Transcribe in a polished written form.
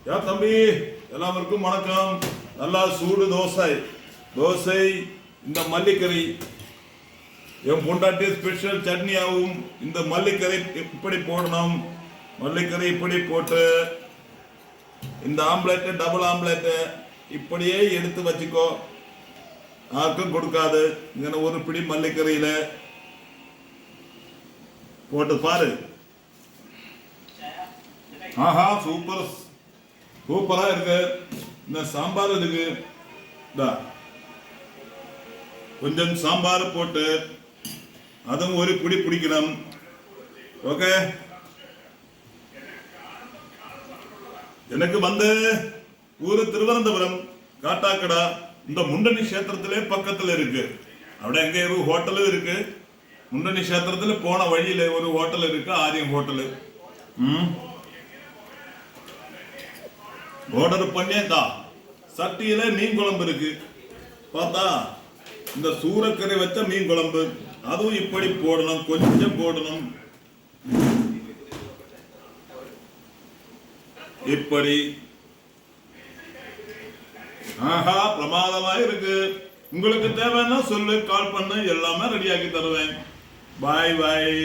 யா தம்பி எல்லாருக்கும் வணக்கம். நல்லா சூடு தோசை இந்த மல்லிக்கறி என் பொண்டாட்டி ஸ்பெஷல் சட்னி ஆகும். இந்த மல்லிக்கறி இப்படி போடணும். மல்லிக்கறி இப்படி போட்டு இந்த ஆம்லேட்டு டபுள் ஆம்லேட்டு இப்படியே எடுத்து வச்சுக்கோ. யாருக்கும் கொடுக்காது. இங்கே ஒரு பிடி மல்லிக்கறியில போட்டு பாரு. ஆஹா சூப்பரா இருக்கு. இந்த சாம்பார் இருக்கு. கொஞ்சம் சாம்பார் போட்டு அதுவும் ஒரு பிடி பிடிக்கணும். ஓகே, எனக்கு ஊரு திருவனந்தபுரம் காட்டாக்கடா. இந்த முண்டனி கஷேத்திரத்திலே பக்கத்துல இருக்கு. അവിടെ எங்க ஒரு ஹோட்டலும் இருக்கு. முண்டனி கஷேத்திரத்துல போன வழியில ஒரு ஹோட்டல் இருக்கு, ஆரியம் ஹோட்டல். ஆர்டர் பண்ணியேதா. சட்டியில மீன் குழம்பு இருக்கு. பார்த்தா இந்த சூரக்கரை வச்ச மீன் குழம்பு. அதுவும் இப்படி போடணும், கொஞ்சம் போடணும். இப்படி ஆஹா பிரமாதமா இருக்கு. உங்களுக்கு தேவைன்னா சொல்லு, கால் பண்ணு, எல்லாமே ரெடியாக்கி தருவேன். பாய் பாய்.